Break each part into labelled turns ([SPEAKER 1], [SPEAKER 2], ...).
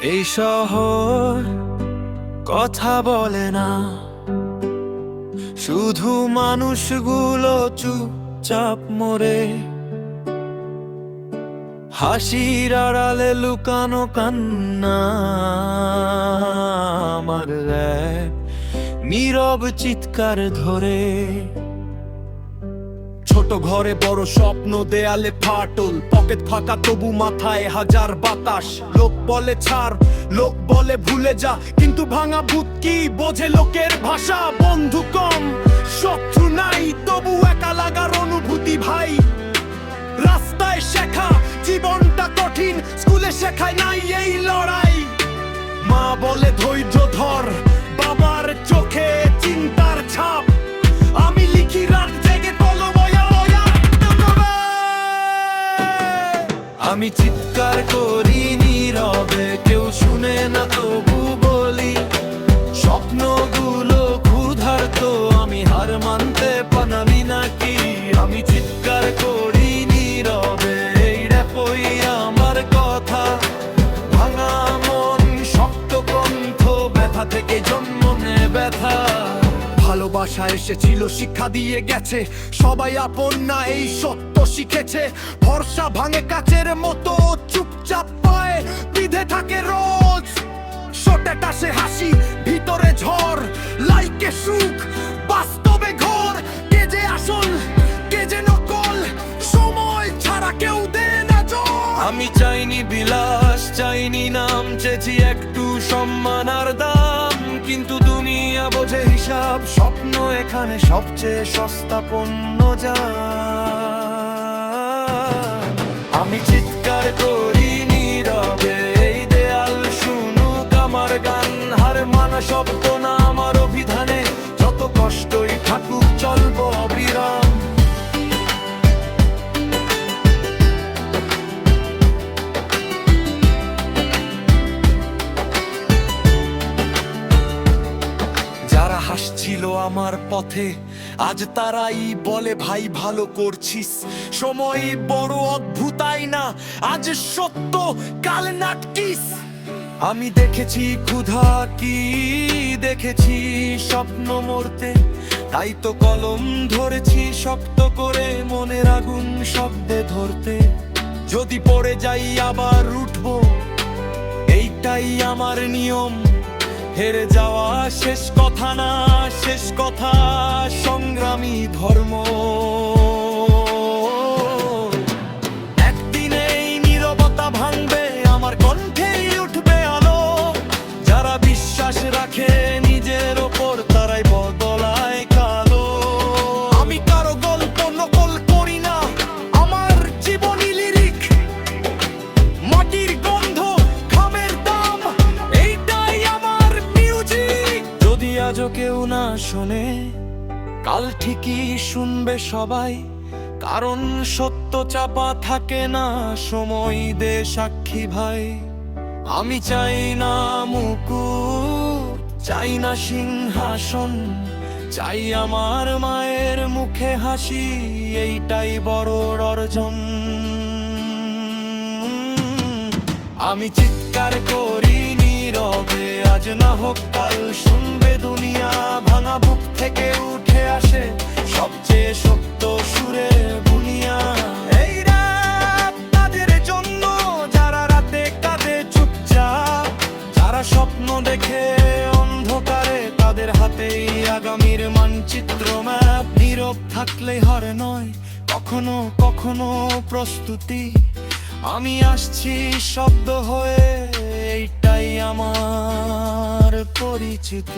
[SPEAKER 1] এই শহর কথা বলে না, শুধু মানুষগুলো চুপচাপ মরে। হাসির আড়ালে লুকানো কান্না, আমার এক নীরব চিৎকার ধরে। ছোট ঘরে বড় স্বপ্ন, দেয়ালে ফাটল, পকেট ফাঁকা তবু মাথায় হাজার বাতাস। লোক বলে ছাড়, লোক বলে ভুলে যা, কিন্তু ভাঙা ভূত কি বোঝে লোকের ভাষা। বন্ধু কম, শত্রু নাই, তবু একা লাগার অনুভূতি ভাই। রাস্তায় শেখা জীবনটা কঠিন, স্কুলে শেখায় নাই এই লড়াই। মা বলে ধৈর্য ধর, বাবার চোখে চিন্তার ছাপ। আমি লিখি রাত জেগে কলম বয়া বয়া। আমি চিৎকার করি নীরবে, কেউ শুনে না তবু বলি। স্বপ্নগুলো ক্ষুধার্ত, আমি হার মানতে পারি নাকি। আমি চিৎকার করি নীরবে, এই রেপই আমার কথা। ভাঙা মন, শক্ত কণ্ঠ, ব্যথা থেকে জন্ম নেয় ব্যথা। ভালোবাসা এসেছিল, শিক্ষা দিয়ে গেছে, সবাই আপন না এই সত্য শিখেছে। ভরসা ভাঙে কাচের মতো, চুপচাপ পায় বিধে থাকে রোজ। শোটেট আসে হাসি, ভিতরে ঝড়, লাইকে সুখ, বাস্তবে ঘোর। কে যে আসল, কে যে নকল, সময় ছাড়া কেউ দেয় না জোর। আমি চাইনি বিলাস, চাইনি নাম, চেয়েছি একটু সম্মান আর দাম। কিন্তু দুনিয়া বোঝে হিসাব, স্বপ্ন এখানে সবচেয়ে সস্তা পণ্য যা। আমি চিৎকার করি নীরবে, এই দেয়াল শুনুক আমার গান। হার মানা শব্দ না আমার অভিধানে, যত কষ্টই থাকুক চলবো অবিরাম। যারা হাসছিল আমার পথে, আজ তারাই বলে ভাই ভালো করছিস। সময় বড় অদ্ভুত আয়না, আজ সত্য কাল নাটকিস। আমি দেখেছি ক্ষুধা কি, দেখেছি স্বপ্ন মরতে, তাই তো কলম ধরেছি শক্ত করে, মনের আগুন শব্দে ধরতে। যদি পড়ে যাই আবার উঠবো, এইটাই আমার নিয়ম। হেরে যাওয়া শেষ কথা না, শেষ কথা সংগ্রামী ধর্ম। একদিন এই নীরবতা ভাঙবে, আমার কণ্ঠেই উঠবে আলো। যারা বিশ্বাস রাখে নিজের ওপর, তারাই বদলায় কালো। আমি কারো গল্প নকল করি না, আমার জীবনী লিরিক। মাটির গন্ধ, ঘামের দাম, এইটাই আমার মিউজিক। যদি আজও কেউ না শোনে, কাল ঠিকই শুনবে সবাই। কারণ সত্য চাপা থাকে না, সময় দে সাক্ষী ভাই। আমি চাই না মুকুট, চাই না সিংহাসন, চাই আমার মায়ের মুখে হাসি, এইটাই বড় অর্জন। আমি চিৎকার করি নীরবে, আজ না হোক কাল শুনবে দুনিয়া। ভাঙা বুক থেকে উঠে আসে সবচেয়ে শক্ত সুরের বুনিয়া। এই রাত তাদের জন্য, যারা রাতে কাঁদে চুপচাপ, যারা স্বপ্ন দেখে অন্ধকারে, তাদের হাতেই আগামীর মানচিত্র ম্যাপ। নীরব থাকলে হার নয়, কখনো কখনো প্রস্তুতি। আমি আসছি শব্দ হয়ে, এইটাই আমার পরিচিত।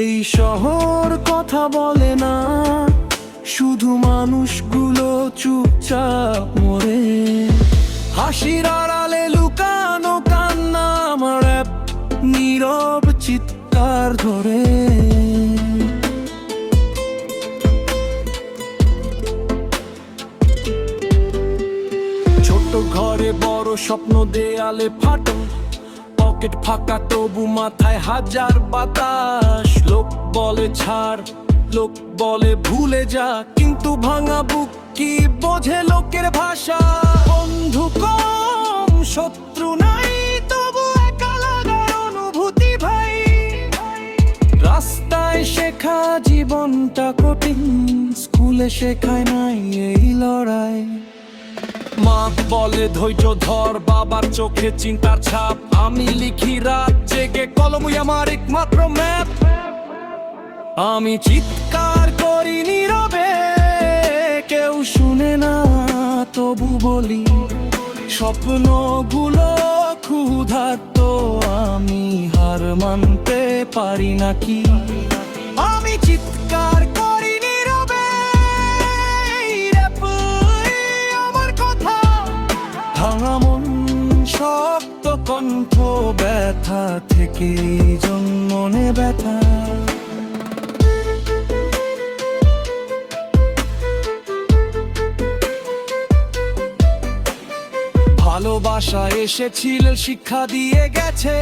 [SPEAKER 1] এই শহর কথা বলে না, শুধু মানুষগুলো চুপচাপ মরে। হাসির আড়ালে লুকানো কান্না, আমার নীরব চিৎকার ধরে। স্বপ্ন দেয়ালে ফাটল, পকেট ফাঁকা তবু মাথায় হাজার বাতাস। লোক বলে ছাড়, লোক বলে ভুলে যা, কিন্তু ভাঙা বুক কি বোঝে লোকের ভাষা। বন্ধু কম শত্রু নাই, তবু একা লাগার অনুভূতি ভাই। রাস্তায় শেখা জীবনটা কঠিন, স্কুলে শেখায় নাই এই লড়াই। মা বলে ধৈর্য ধর, বাবার চোখে চিন্তার ছাপ। আমি লিখি রাত জেগে, কলমই আমার একমাত্র ম্যাপ। আমি চিৎকার করি নীরবে, কেউ শুনে না তবু বলি। স্বপ্নগুলো ক্ষুধার্ত, আমি হার মানতে পারি নাকি। আমি চিৎকার করি নীরবে, আমার কথা। ভাঙা মন, শক্ত কণ্ঠ, ব্যথা থেকে জন্মনে ব্যথা। ভালোবাসা এসেছিল, শিক্ষা দিয়ে গেছে।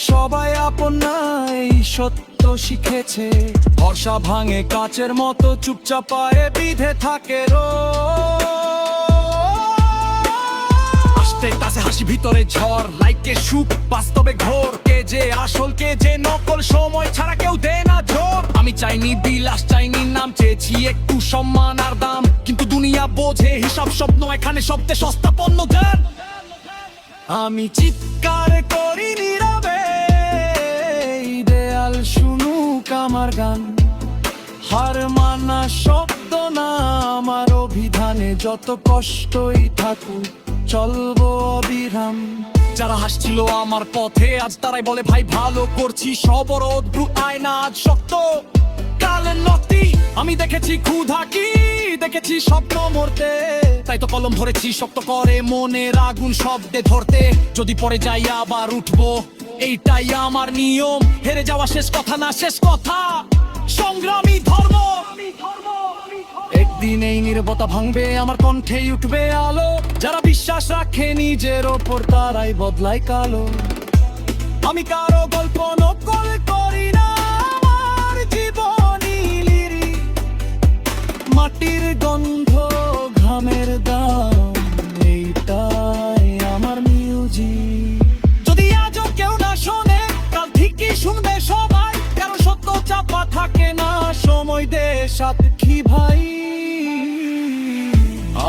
[SPEAKER 1] সবাই আপন নাই, সত্য শিখেছে। ভরসা ভাঙে কাচের মতো, চুপচাপ পায়ে বিধে থাকে আস্তে কাছে হাসি, ভিতরে ঝড়। লাইকে সুখ, বাস্তবে ঘোর। কে যে আসল, কে যে নকল, সময় ছাড়া কেউ দেয় না জোর। আমি চাইনি বিলাস, চাইনি নাম, চেয়েছি একটু সম্মান আর দাম। কিন্তু দুনিয়া বোঝে হিসাব, স্বপ্ন এখানে সবচেয়ে সস্তা পণ্য দেন। আমি চিৎকার করি নীরবে, দেয়াল শুনুক আমার গান। হার মানা শব্দ না আমার অভিধানে, যত কষ্টই থাকুক চলবো অবিরাম। যারা হাসছিল আমার পথে, আজ তারাই বলে ভাই ভালো করছি। সবরোধ আয়না আজ শক্ত, কালের নতি। আমি দেখেছি ক্ষুধা কি, দেখেছি স্বপ্ন মরতে। তাই তো কলম ধরেছি, শক্ত করে মনের আগুন শব্দে ধরতে। যদি পরে যাই আবার উঠবো, এইটাই আমার নিয়ম। হেরে যাওয়া শেষ কথা না, শেষ কথা সংগ্রামী ধর্ম। একদিন এই নীরবতা ভাঙবে, আমার কণ্ঠে উঠবে আলো। যারা বিশ্বাস রাখে নিজের ওপর, তারাই বদলায় কালো। আমি কারো গল্প নকল করি না, আমার জীবনী লিরি। মাটির গন্ধ, ঘামের দাম, এইটাই আমার মিউজিক। যদি আজও কেউ না শোনে, কাল ঠিকই শুনবে সবাই। কারো সত্য চাপা থাকে না, সময় দে সাক্ষী ভাই।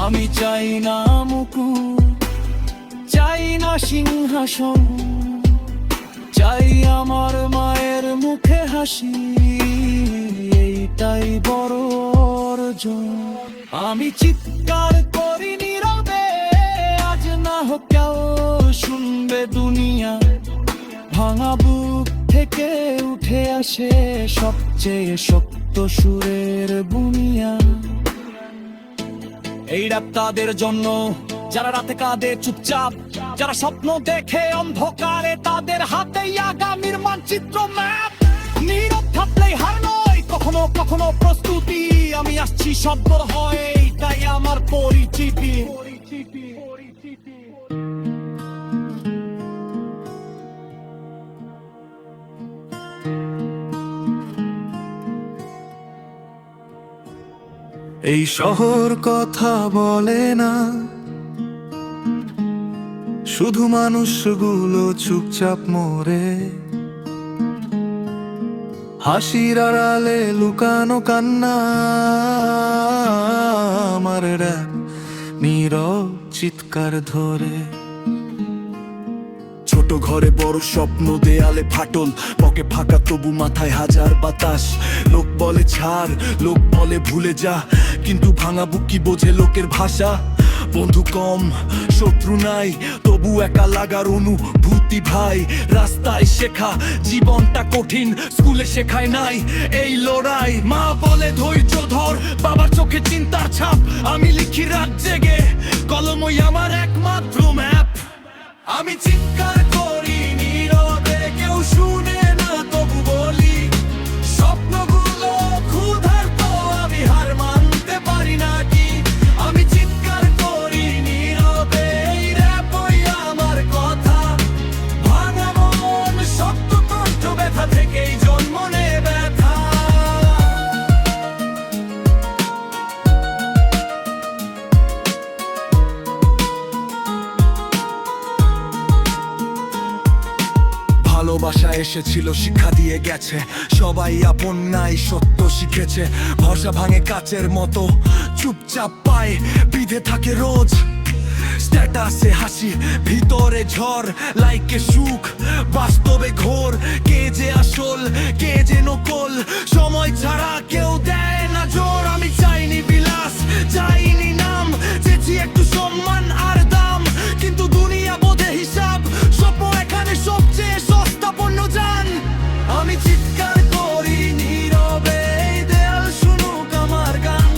[SPEAKER 1] আমি চাই না মুকুট, চাই না সিংহাসন, চাই আমার মায়ের মুখে হাসি। এইটাই বড় অর্জন। আমি চিৎকার করি নীরবে, আজ না হোক কেউ শুনবে দুনিয়া। ভাঙা বুক থেকে উঠে আসে সবচেয়ে শক্ত সুরের বুনিয়া। এই রাত তাদের জন্য, যারা রাতে কাঁদে চুপচাপ। যারা স্বপ্ন দেখে অন্ধকারে, তাদের হাতেই আগামীর মানচিত্র ম্যাপ। নীরব থাকলেই হার নয়, কখনো কখনো প্রস্তুতি। আমি আসছি শব্দ হয়, তাই আমার পরিচিতি।
[SPEAKER 2] এই শহর কথা বলে না, শুধু মানুষগুলো চুপচাপ মরে। হাসির আড়ালে লুকানো কান্না, আমার রাত নীরব চিৎকার ধরে।
[SPEAKER 1] ছোট ঘরে বড় স্বপ্ন, দেয়ালে ফাটল, পকে ফাঁকা তবু মাথায় হাজার বাতাস। লোক বলে ছাড়, লোক বলে ভুলে যা, কিন্তু ভাঙা বুক কি বোঝে লোকের ভাষা। বন্ধু কম শত্রু নাই, তবু একা লাগার অনুভূতি ভাই। রাস্তায় শেখা জীবনটা কঠিন, স্কুলে শেখায় নাই এই লড়াই। মা বলে ধৈর্য ধর, বাবার চোখে চিন্তার ছাপ। আমি লিখি রাত জেগে, কলমই আমার একমাত্র ম্যাপ। আমি চিৎকার করি নীরবে, কেউ শুনে না তবু বলি। স্বপ্নগুলো ক্ষুধার্ত, আমি হার মানতে পারি নাকি। আমি চিৎকার করি নীরবে, এই র‍্যাপই আমার
[SPEAKER 2] ভালোবাসা এসেছিল শিক্ষা দিয়ে গেছে, সবাই আপন নাই সত্য শিখেছে। ভরসা ভাঙে কাচের মতো, চুপচাপ পায় বিধে থাকে রোজ। স্ট্যাটাসে হাসি, ভিতরে ঝড়, লাইকে সুখ, বাস্তবে ঘোর। কে যে আসল, কে যে নকল, সময় ছাড়া কেউ দেয় না জোর। আমি চাইনি বিলাস, চাইনি নাম, চেয়েছি একটু সম্মান আর দাম। কিন্তু দুনিয়া বোধে হিসাব, স্বপ্ন এখানে সবচেয়ে সস্তা পণ্য জান। আমি চিৎকার করি নীরবে, এই দেয়াল শুনুক আমার গান।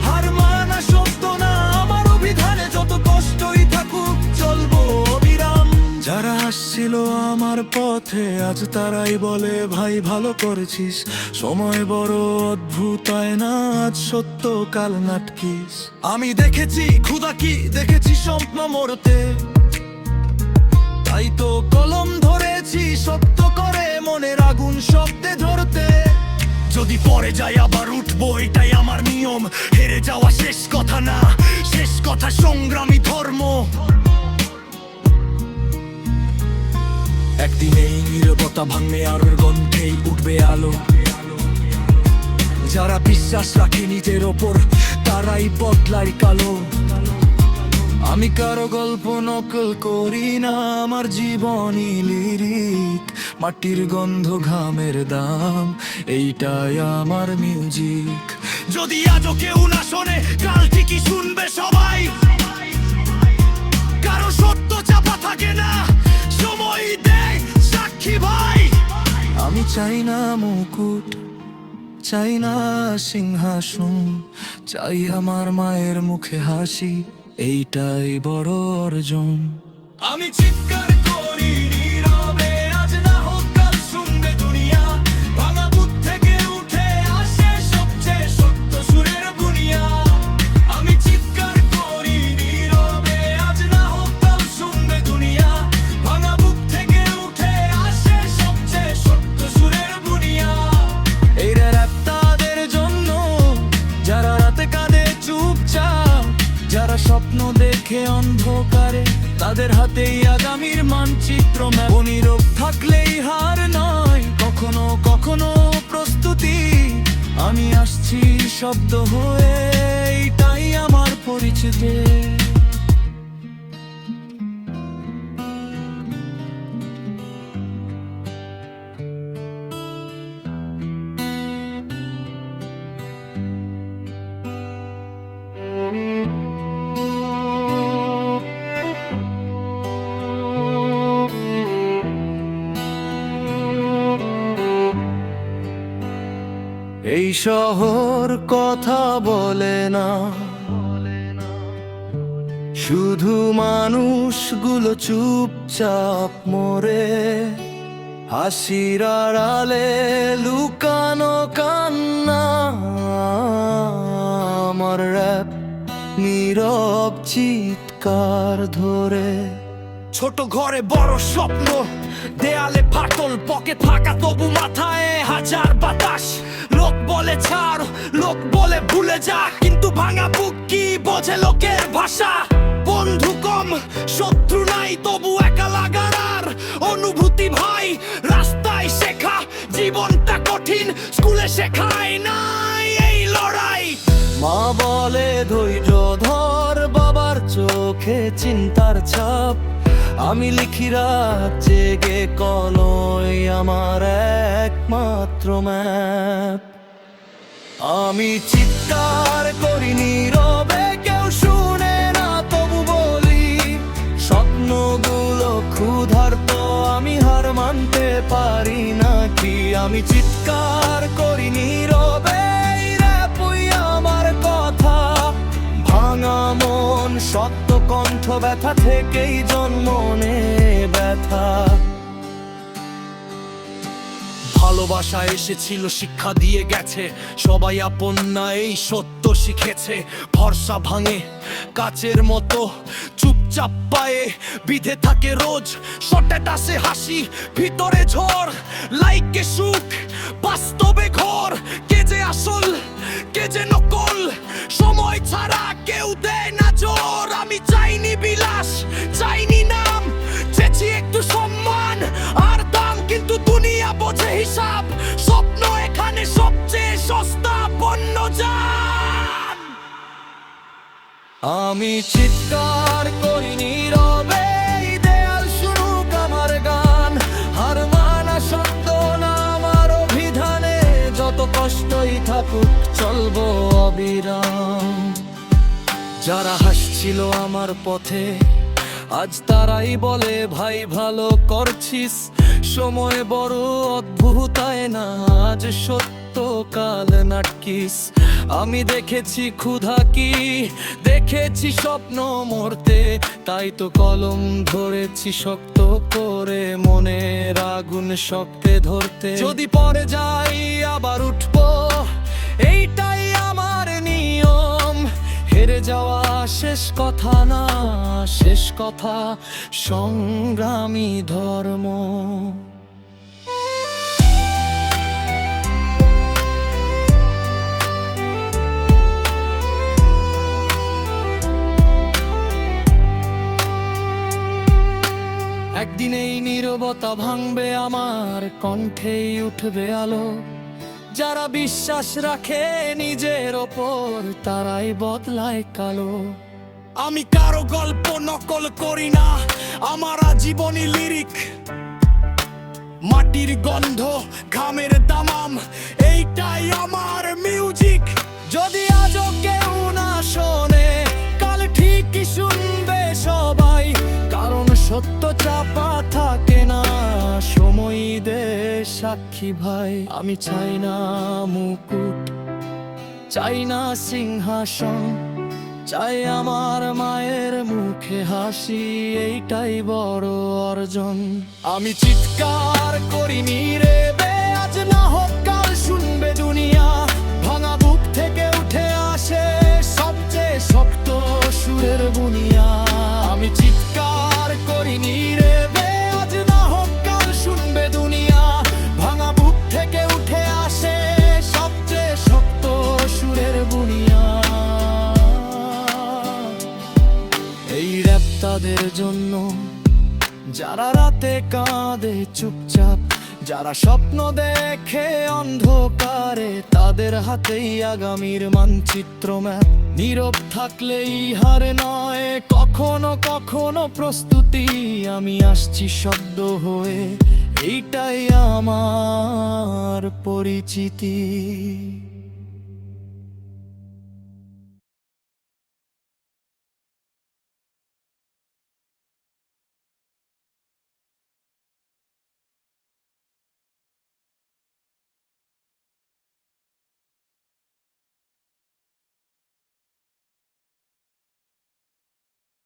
[SPEAKER 2] হার মানা সত্য না আমার অভিধানে, যত কষ্টই থাকুক চলবো অবিরাম। যারা আসছিল আমার পথে আজ তারাই বলে ভাই ভালো করেছিস। সময় বড় অদ্ভুত না, আজ সত্য কাল নাটকিস। আমি দেখেছি ক্ষুধা কি, দেখেছি স্বপ্ন মরতে, তাই তো কলম ধরেছি সত্য করে মনের আগুন শব্দে ধরতে। যদি পরে যাই আবার উঠবো, এটাই আমার নিয়ম। হেরে যাওয়া শেষ কথা না, শেষ কথা সংগ্রামী ধর্ম। একদিন এই নীরবতা ভাঙবে আর গন্ধেই উঠবে আলো। যারা বিশ্বাস রাখে নিজের ওপর, তারাই বদলায় কালো। আমি কারো গল্প নকল করি না, আমার জীবনই লিরিক। মাটির গন্ধ, ঘামের দাম, এইটাই আমার মিউজিক। যদি আজও কেউ না শোনে, কাল ঠিকই শুনবে সবাই। কারো সত্য চাপা থাকে না, সময় দেয় সাক্ষী ভাই। আমি চাই না মুকুট, চাই না সিংহাসন, চাই আমার মায়ের মুখে হাসি, এইটাই বড় অর্জন। আমি চিৎকার করি নীরবে, আজ না হোক কাল শুনবে দুনিয়া। ভাঙা বুক থেকে উঠে আসে সবচেয়ে সত্য সুরের বুনিয়া। আমি চিৎকার করি নীরবে, আজ না হোক কাল শুনবে দুনিয়া। ভাঙা বুক থেকে উঠে আসে সবচেয়ে সত্য সুরের বুনিয়া। এই র‍্যাপ তাদের জন্য, যারা রাতে কাঁদে চুপচাপ, যারা স্বপ্ন দেখে অন্ধকারে, তাদের হাতেই আগামীর মানচিত্র। নীরব থাকলেই হার নয়, কখনো কখনো প্রস্তুতি। আমি আসছি শব্দ হয়ে, এইটাই আমার পরিচিতি। এই শহর কথা বলে না, শুধু মানুষগুলো চুপচাপ মরে। হাসির আড়ালে লুকানো কান্না, আমার র‍্যাপ নীরব চিৎকার ধরে। ছোট ঘরে বড় স্বপ্ন, দেয়ালে ফাটল, পকেট ফাঁকা তবু মাথায় হাজার বাতাস। লোক বলে ছাড়, লোক বলে ভুলে যা, কিন্তু ভাঙা বুক কি বোঝে লোকের ভাষা। বন্ধু কম, শত্রু নাই, তবু একা লাগার আর অনুভূতি ভাই। রাস্তায় শেখা জীবনটা কঠিন, স্কুলে শেখায় নাই এই লড়াই। মা বলে ধৈর্য ধর, বাবার চোখে চিন্তার ছাপ। আমি লিখি রাত জেগে, কলই আমার একমাত্র ম্যাপ। আমি চিৎকার করি নীরবে, কেউ শুনে না তবু বলি। স্বপ্নগুলো ক্ষুধার্ত, আমি হার মানতে পারি নাকি। আমি চিৎকার করি নীরবে, এই র‍্যাপই আমার কথা। ভাঙা মন, সত্য কণ্ঠ, ব্যথা থেকেই জন্ম নেয় ব্যথা। ভালোবাসা এসেছিল শিক্ষা দিয়ে গেছে, সবাই আপন না এই সত্য শিখেছে। ভরসা ভাঙে কাচের মতো, চুপচাপ পায়ে বিধে থাকে রোজ। স্ট্যাটাসে হাসি, ভিতরে ঝড়, লাইকে সুখ, বাস্তবে ঘোর। কে যে আসল, কে যে নকল, সময় ছাড়া কেউ দেয় না জোর। আমি চাইনি বিলাস, চাইনি নাম, চেয়েছি একটু সম্মান আর দাম। কিন্তু
[SPEAKER 1] চিৎকার করি নীরবে, এই দেয়াল শুনুক আমার গান। হার মানা সত্য না আমার অভিধানে, যত কষ্টই থাকুক চলবো অবিরাম। যারা হাসছিল আমার পথে আজ তারাই বলে ভাই ভালো করছিস। সময় বড় অদ্ভুত না, আজ সত্য কাল নাটকিস। আমি দেখেছি ক্ষুধা কি, দেখেছি স্বপ্ন মরতে, তাই তো কলম ধরেছি শক্ত করে, মনের আগুন শক্তে ধরতে। যদি পরে যাই আবার উঠবো, এইটাই আমার নিয়ম। হেরে যাওয়া শেষ কথা না, শেষ কথা সংগ্রামী ধর্ম। একদিন এই নীরবতা ভাঙবে আমার, কণ্ঠেই উঠবে আলো। যারা বিশ্বাস রাখে নিজের ওপর, তারাই বদলায় কালো। আমি কারো গল্প নকল করি না, আমার আজীবনী লিরিক। মাটির গন্ধ, ঘামের দামাম, এইটাই আমার মিউজিক। যদি আজও কেউ না শোনে, কাল ঠিকই শুনবে সবাই। কারণ সত্য চাপা থাকে না, সময় দে সাক্ষী ভাই। আমি চাই না মুকুট, চাই না সিংহাসন, চাই আমার মায়ের মুখে হাসি, এইটাই বড় অর্জন। আমি চিৎকার করি নীরবে, আজ না হোক কাল শুনবে দুনিয়া। ভাঙা বুক থেকে উঠে আসে সবচেয়ে শক্ত সুরের বুনিয়া। আমি চিৎকার করি নীরবে, আজ না হোক কাল শুনবে দুনিয়া। ভাঙা বুক থেকে উঠে আসে সবচেয়ে শক্ত সুরের বুনিয়া। এই র‍্যাপ তাদের জন্য যারা রাতে কাঁদে চুপচাপ, যারা স্বপ্ন দেখে অন্ধকারে, তাদের হাতেই আগামীর মানচিত্র ম্যাপ। নীরব থাকলেই হার নয়, কখনো কখনো প্রস্তুতি। আমি আসছি শব্দ হয়ে, এইটাই আমার পরিচিতি।